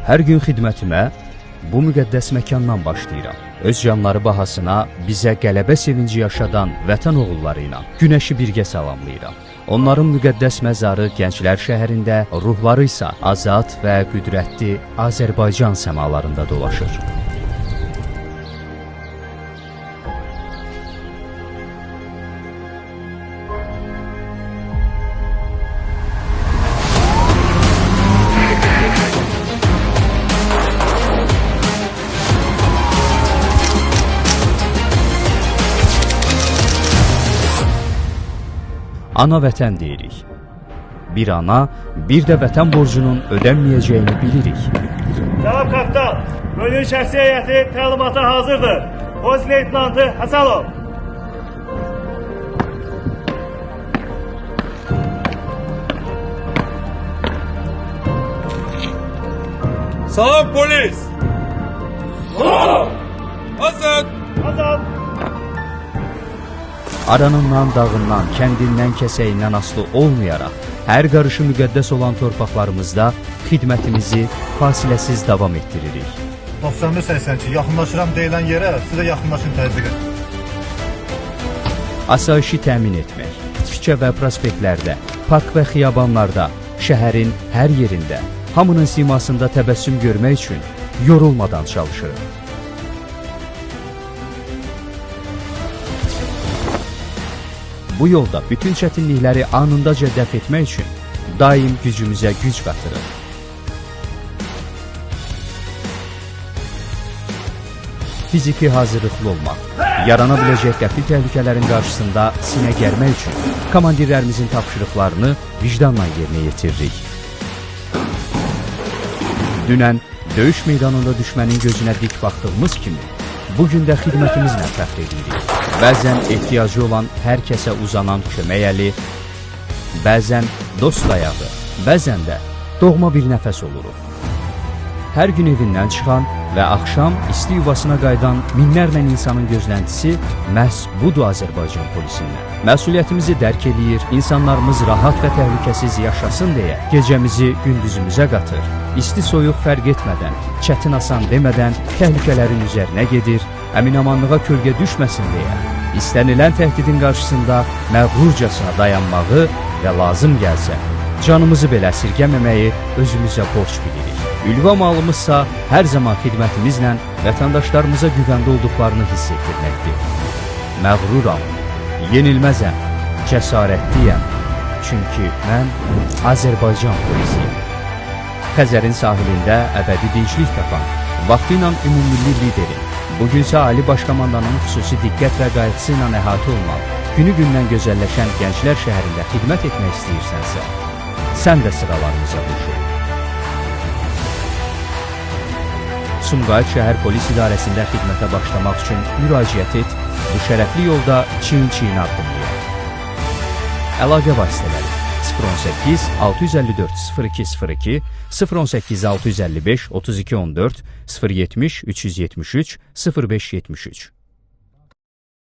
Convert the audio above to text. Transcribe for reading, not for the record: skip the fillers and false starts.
Hər gün xidmətimə bu müqəddəs məkandan başlayıram. Öz canları bahasına bizə qələbə sevinci yaşadan vətən oğulları ilə günəşi birgə salamlayıram. Onların müqəddəs məzarı Gənclər şəhərində, ruhları isə azad və qüdrətli Azərbaycan səmalarında dolaşır. Ana vətən deyirik. Bir ana, bir də vətən borcunun ödənməyəcəyini bilirik. Cənab kapitan, bölüğün şəxsi heyəti təlimata hazırdır. Polis leytenantı Həsənov. Salam polis! Salam! Azad! Azad! Aranından, dağından, kəndindən, kəsəyindən asılı olmayaraq, hər qarışı müqəddəs olan torpaqlarımızda xidmətimizi fasiləsiz davam etdiririk. 91-82, yaxınlaşıram deyilən yerə, sizə yaxınlaşın təzyiq edin. Asayişi təmin etmək, küçə və prospektlərdə, park və xiyabanlarda, şəhərin hər yerində, hamının simasında təbəssüm görmək üçün yorulmadan çalışırıq. Bu yolda bütün çətinlikləri anındaca dəf etmək üçün daim gücümüzə güc qatırıq. Fiziki hazırlıqlı olmaq, yarana biləcək qəfil təhlükələrin qarşısında sinə gərmək üçün komandirlərimizin tapşırıqlarını vicdanla yerinə yetiririk. Dünən döyüş meydanında düşmənin gözünə dik baxdığımız kimi, bugün də xidmətimizlə fəxr edirik. Bəzən ehtiyacı olan hər kəsə uzanan kömək əli, bəzən dost ayağı, bəzən də doğma bir nəfəs oluruq. Hər gün evindən çıxan və axşam isti yuvasına qayıdan minlərlə insanın gözləntisi məhz budur Azərbaycan polisindən. Məsuliyyətimizi dərk edir, insanlarımız rahat və təhlükəsiz yaşasın deyə gecəmizi gündüzümüzə qatır. İsti soyuq fərq etmədən, çətin asan demədən təhlükələrin üzərinə gedir, əminamanlığa kölgə düşməsin deyə istənilən təhdidin qarşısında məğrurcasına dayanmağı və lazım gəlsə, canımızı belə əsirgəməməyi özümüzə borc bilirik. Ülva malımızsa hər zaman xidmətimizlə vətəndaşlarımıza güvəndə olduqlarını hiss etdirməkdir. Məğruram, yenilməzəm, cəsarətliyəm, çünki mən Azərbaycan polisiyəm. Xəzərin sahilində əbədi dinclik tapan, vaxtı ilə ümumilli liderin, bugünsə Ali Başkomandanın xüsusi diqqət və qayğısı ilə əhatə olunan, günü-gündən gözəlləşən Gənclər şəhərində xidmət etmək istəyirsənsə, sən də sıralarımıza qoşul. Sumqayıt şəhər polis idarəsində xidmətə başlamaq üçün müraciət et, bu şərəfli yolda çiyin-çiyin addımlayaq. Əlaqə vasitələri 018 654 0202, 018 655 3214, 070 373 0573.